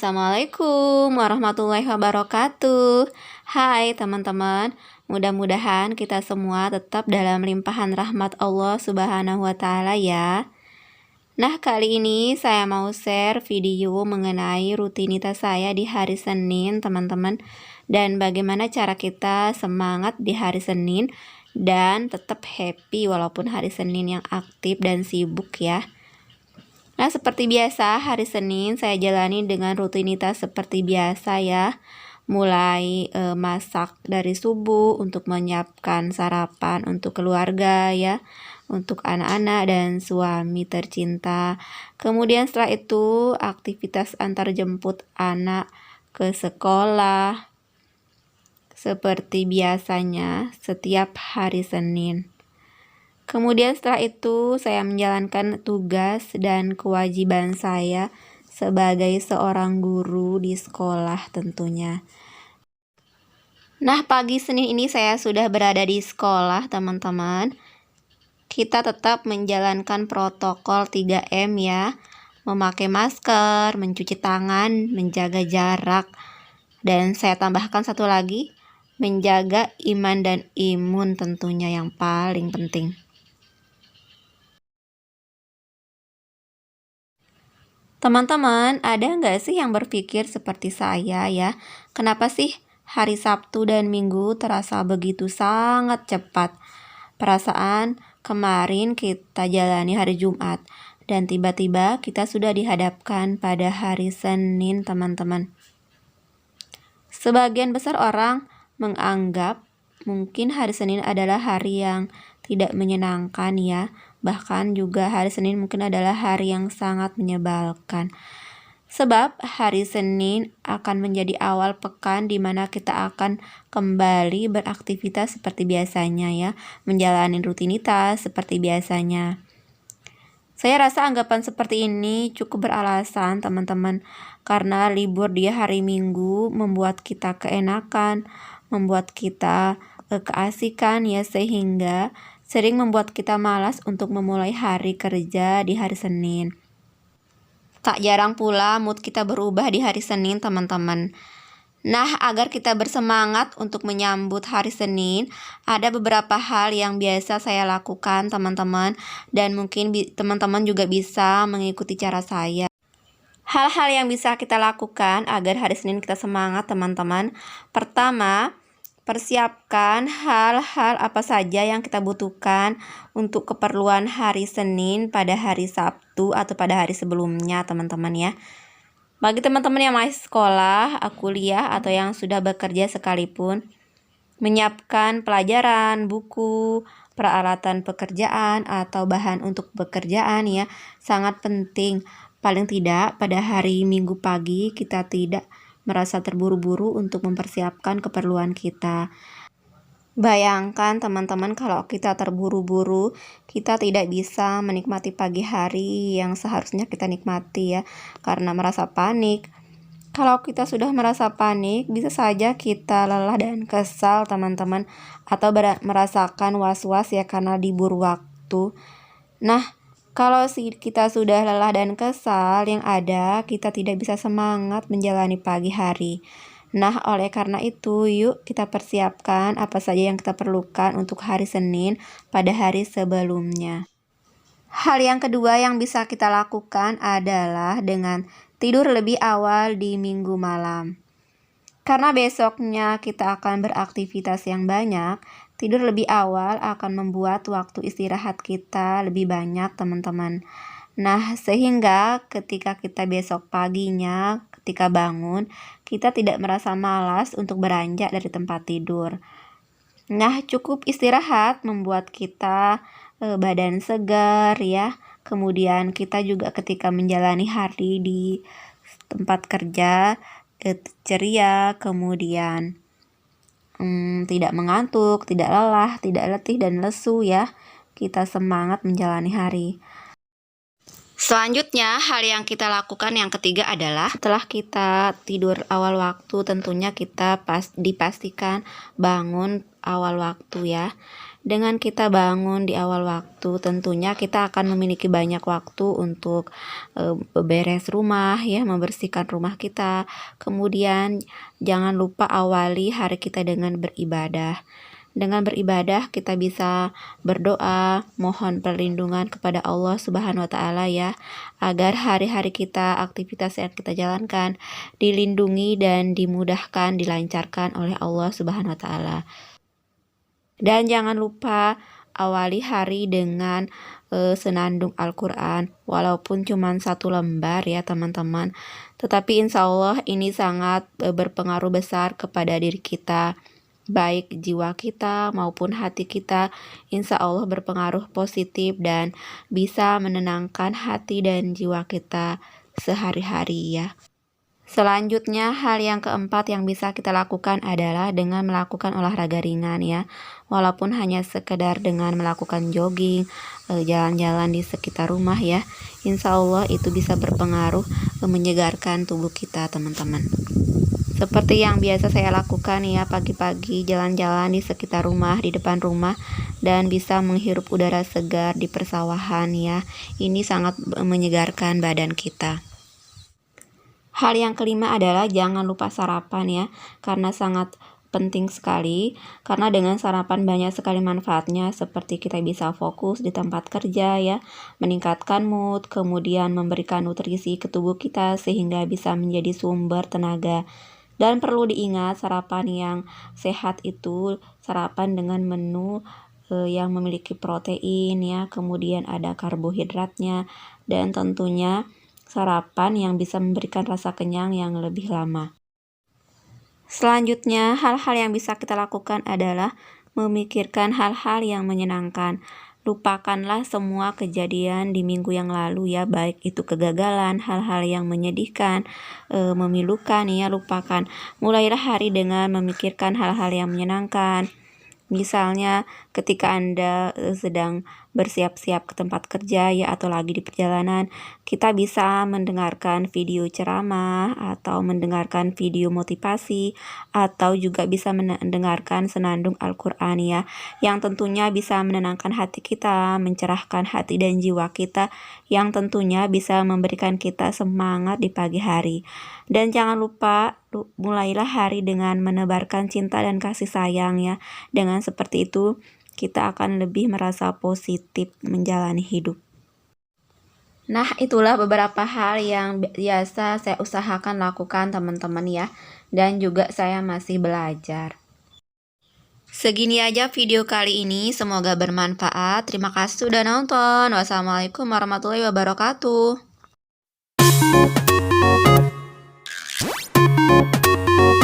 Assalamualaikum warahmatullahi wabarakatuh. Hai teman-teman, mudah-mudahan kita semua tetap dalam limpahan rahmat Allah Subhanahu wa Ta'ala ya. Nah, kali ini saya mau share video mengenai rutinitas saya di hari Senin, teman-teman, dan bagaimana cara kita semangat di hari Senin dan tetap happy walaupun hari Senin yang aktif dan sibuk ya. Nah, seperti biasa, hari Senin saya jalani dengan rutinitas seperti biasa ya. Mulai masak dari subuh untuk menyiapkan sarapan untuk keluarga ya, untuk anak-anak dan suami tercinta. Kemudian setelah itu aktivitas antar jemput anak ke sekolah seperti biasanya setiap hari Senin. Kemudian setelah itu saya menjalankan tugas dan kewajiban saya sebagai seorang guru di sekolah tentunya. Nah, pagi Senin ini saya sudah berada di sekolah, teman-teman. Kita tetap menjalankan protokol 3M ya. Memakai masker, mencuci tangan, menjaga jarak. Dan saya tambahkan satu lagi, menjaga iman dan imun tentunya yang paling penting. Teman-teman, ada nggak sih yang berpikir seperti saya ya? Kenapa sih hari Sabtu dan Minggu terasa begitu sangat cepat? Perasaan kemarin kita jalani hari Jumat dan tiba-tiba kita sudah dihadapkan pada hari Senin, teman-teman. Sebagian besar orang menganggap mungkin hari Senin adalah hari yang tidak menyenangkan ya. Bahkan juga hari Senin mungkin adalah hari yang sangat menyebalkan. Sebab hari Senin akan menjadi awal pekan di mana kita akan kembali beraktivitas seperti biasanya ya. Menjalani rutinitas seperti biasanya. Saya rasa anggapan seperti ini cukup beralasan teman-teman. Karena libur di hari Minggu membuat kita keenakan, membuat kita keasikan ya, sehingga sering membuat kita malas untuk memulai hari kerja di hari Senin. Tak jarang pula mood kita berubah di hari Senin, teman-teman. Nah, agar kita bersemangat untuk menyambut hari Senin, ada beberapa hal yang biasa saya lakukan, teman-teman, dan mungkin teman-teman juga bisa mengikuti cara saya. Hal-hal yang bisa kita lakukan agar hari Senin kita semangat, teman-teman. Pertama, persiapkan hal-hal apa saja yang kita butuhkan untuk keperluan hari Senin pada hari Sabtu atau pada hari sebelumnya, teman-teman ya. Bagi teman-teman yang masih sekolah, kuliah, atau yang sudah bekerja sekalipun, menyiapkan pelajaran, buku, peralatan pekerjaan, atau bahan untuk pekerjaan ya, sangat penting. Paling tidak pada hari Minggu pagi kita tidak merasa terburu-buru untuk mempersiapkan keperluan kita. Bayangkan teman-teman kalau kita terburu-buru, kita tidak bisa menikmati pagi hari yang seharusnya kita nikmati ya, karena merasa panik. Kalau kita sudah merasa panik, bisa saja kita lelah dan kesal teman-teman, atau merasakan was-was ya karena diburu waktu. Nah, kalau kita sudah lelah dan kesal, yang ada kita tidak bisa semangat menjalani pagi hari. Nah, oleh karena itu, yuk kita persiapkan apa saja yang kita perlukan untuk hari Senin pada hari sebelumnya. Hal yang kedua yang bisa kita lakukan adalah dengan tidur lebih awal di minggu malam. Karena besoknya kita akan beraktivitas yang banyak, tidur lebih awal akan membuat waktu istirahat kita lebih banyak, teman-teman. Nah, sehingga ketika kita besok paginya, ketika bangun, kita tidak merasa malas untuk beranjak dari tempat tidur. Nah, cukup istirahat membuat kita badan segar ya. Kemudian kita juga ketika menjalani hari di tempat kerja ceria, kemudian tidak mengantuk, tidak lelah, tidak letih dan lesu ya. Kita semangat menjalani hari. Selanjutnya, hal yang kita lakukan yang ketiga adalah setelah kita tidur awal waktu, tentunya kita dipastikan bangun awal waktu ya. Dengan kita bangun di awal waktu, tentunya kita akan memiliki banyak waktu untuk beberes rumah ya, membersihkan rumah kita. Kemudian jangan lupa awali hari kita dengan beribadah. Dengan beribadah kita bisa berdoa, mohon perlindungan kepada Allah Subhanahu wa taala ya, agar hari-hari kita, aktivitas yang kita jalankan dilindungi dan dimudahkan, dilancarkan oleh Allah Subhanahu wa taala. Dan jangan lupa awali hari dengan senandung Al-Quran, walaupun cuma 1 lembar ya teman-teman. Tetapi insya Allah ini sangat berpengaruh besar kepada diri kita, baik jiwa kita maupun hati kita. Insya Allah berpengaruh positif dan bisa menenangkan hati dan jiwa kita sehari-hari ya. Selanjutnya, hal yang keempat yang bisa kita lakukan adalah dengan melakukan olahraga ringan ya. Walaupun hanya sekedar dengan melakukan jogging, jalan-jalan di sekitar rumah ya. Insya Allah itu bisa berpengaruh menyegarkan tubuh kita teman-teman. Seperti yang biasa saya lakukan ya, pagi-pagi jalan-jalan di sekitar rumah, di depan rumah, dan bisa menghirup udara segar di persawahan ya. Ini sangat menyegarkan badan kita. Hal yang kelima adalah jangan lupa sarapan ya, karena sangat penting sekali, karena dengan sarapan banyak sekali manfaatnya, seperti kita bisa fokus di tempat kerja ya, meningkatkan mood, kemudian memberikan nutrisi ke tubuh kita sehingga bisa menjadi sumber tenaga. Dan perlu diingat, sarapan yang sehat itu sarapan dengan menu yang memiliki protein ya, kemudian ada karbohidratnya, dan tentunya sarapan yang bisa memberikan rasa kenyang yang lebih lama. Selanjutnya, hal-hal yang bisa kita lakukan adalah memikirkan hal-hal yang menyenangkan. Lupakanlah semua kejadian di minggu yang lalu ya, baik itu kegagalan, hal-hal yang menyedihkan, memilukan ya, lupakan. Mulailah hari dengan memikirkan hal-hal yang menyenangkan. Misalnya ketika Anda sedang bersiap-siap ke tempat kerja ya, atau lagi di perjalanan, kita bisa mendengarkan video ceramah atau mendengarkan video motivasi, atau juga bisa mendengarkan senandung Al-Quran ya, yang tentunya bisa menenangkan hati kita, mencerahkan hati dan jiwa kita, yang tentunya bisa memberikan kita semangat di pagi hari. Dan jangan lupa mulailah hari dengan menebarkan cinta dan kasih sayang ya. Dengan seperti itu kita akan lebih merasa positif menjalani hidup. Nah, itulah beberapa hal yang biasa saya usahakan lakukan teman-teman ya, dan juga saya masih belajar. Segini aja video kali ini, semoga bermanfaat. Terima kasih sudah nonton. Wassalamualaikum warahmatullahi wabarakatuh.